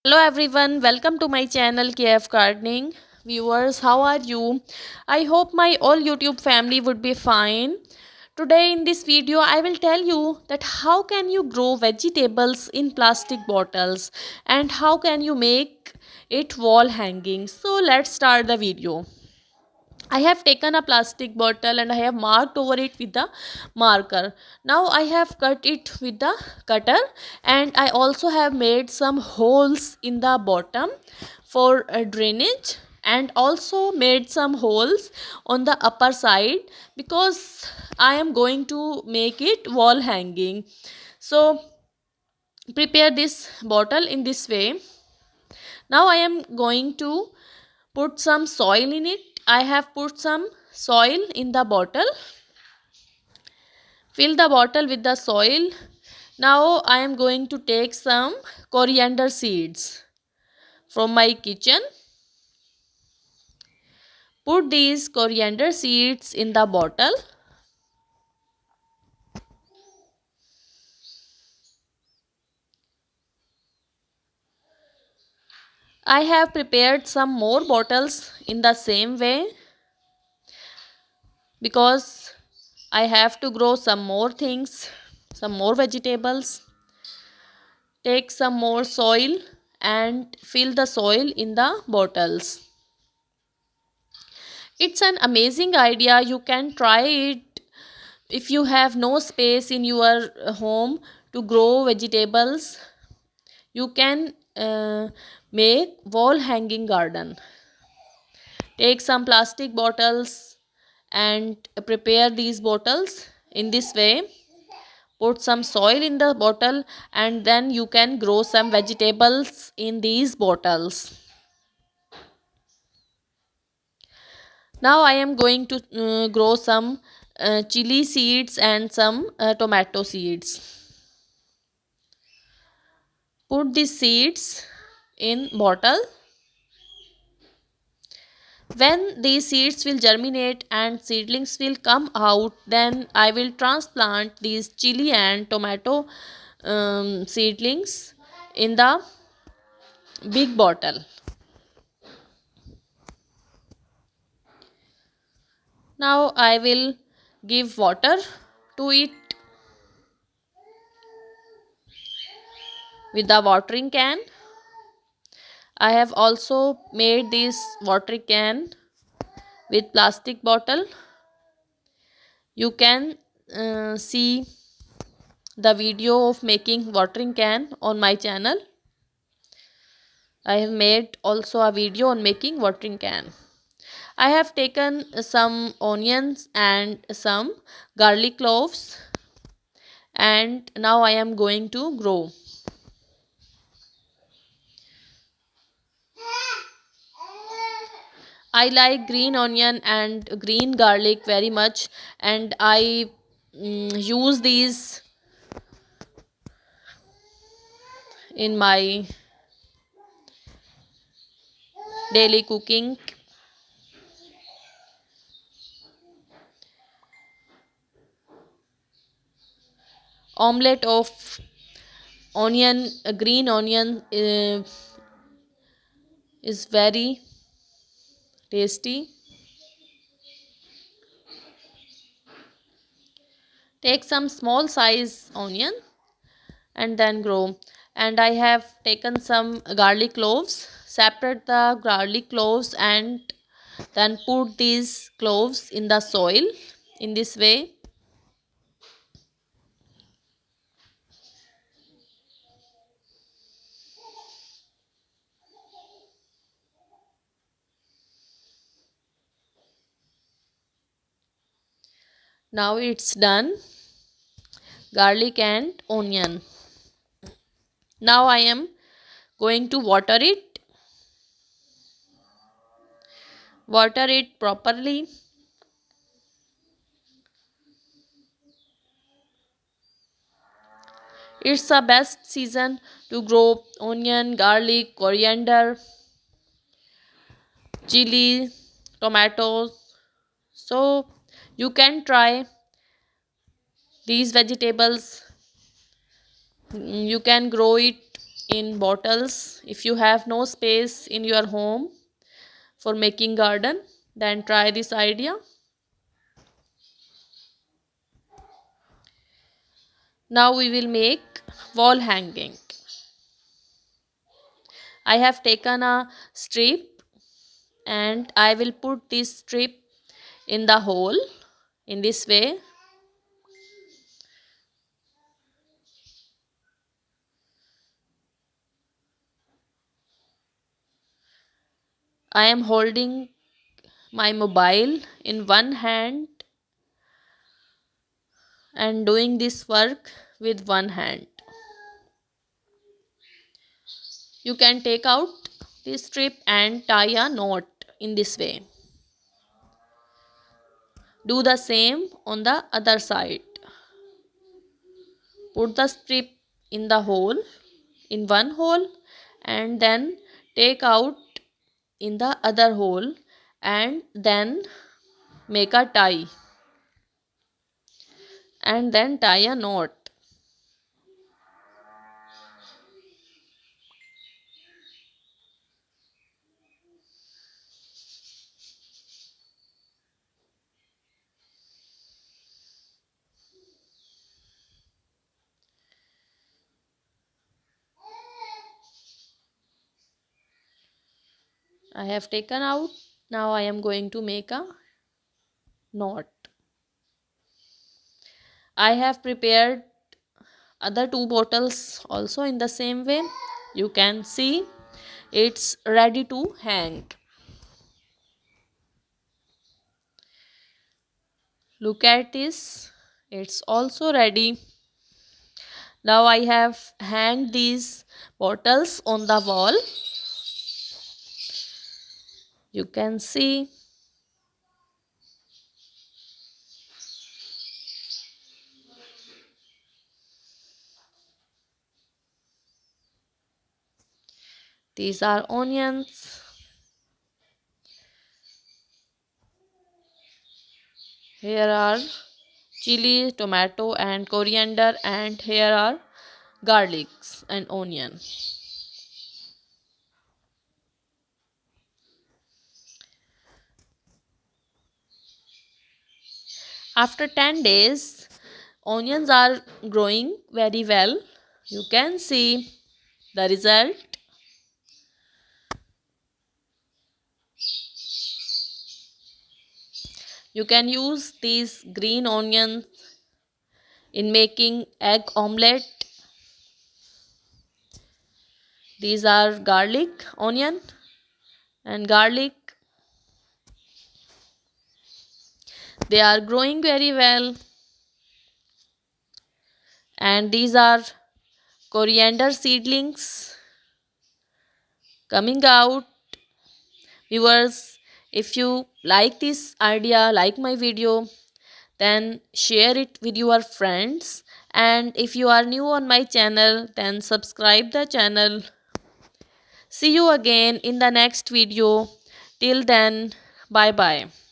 Hello everyone, welcome to my channel KF Gardening. Viewers, how are you? I hope my all YouTube family would be fine. Today in this video I will tell you that how can you grow vegetables in plastic bottles and how can you make it wall hanging. So let's start the video. I have taken a plastic bottle and I have marked over it with the marker. Now I have cut it with the cutter and I also have made some holes in the bottom for drainage and also made some holes on the upper side because I am going to make it wall hanging. So prepare this bottle in this way. Now I am going to put some soil in it. I have put some soil in the bottle. Fill the bottle with the soil. Now I am going to take some coriander seeds from my kitchen. Put these coriander seeds in the bottle. I have prepared some more bottles in the same way because I have to grow some more things, some more vegetables. Take some more soil and fill the soil in the bottles. It's an amazing idea. You can try it if you have no space in your home to grow vegetables. You can make wall hanging garden. Take some plastic bottles and prepare these bottles in this way. Put some soil in the bottle and then you can grow some vegetables in these bottles. Now I am going to grow some chili seeds and some tomato seeds. Put these seeds in bottle. When these seeds will germinate and seedlings will come out, then I will transplant these chili and tomato seedlings in the big bottle. Now I will give water to it with the watering can. I have also made this watering can with plastic bottle. You can see the video of making watering can on my channel. I have made also a video on making watering can. I have taken some onions and some garlic cloves and now I am going to grow. I like green onion and green garlic very much and I use these in my daily cooking. Omelette of onion, green onion is very tasty. Take some small size onion and then grow. And I have taken some garlic cloves. Separate the garlic cloves and then put these cloves in the soil in this way. Now it's done. Garlic and onion. Now I am going to water it. Water it properly. It's the best season to grow onion, garlic, coriander, chili, tomatoes. So you can try these vegetables. You can grow it in bottles. If you have no space in your home for making garden, then try this idea. Now we will make wall hanging. I have taken a strip and I will put this strip in the hole in this way. I am holding my mobile in one hand and doing this work with one hand. You can take out this strip and tie a knot in this way. Do the same on the other side. Put the strip in the hole, in one hole, and then take out in the other hole and then make a tie and then tie a knot. I have taken out. Now I am going to make a knot. I have prepared other two bottles also in the same way. You can see it's ready to hang. Look at this, it's also ready. Now I have hanged these bottles on the wall. You can see these are onions. Here are chili, tomato and coriander, and here are garlics and onion. After 10 days, onions are growing very well. You can see the result. You can use these green onions in making egg omelette. These are garlic, onion and garlic. They are growing very well. And these are coriander seedlings coming out. Viewers, if you like this idea, like my video, then share it with your friends. And if you are new on my channel, then subscribe the channel. See you again in the next video. Till then, bye bye.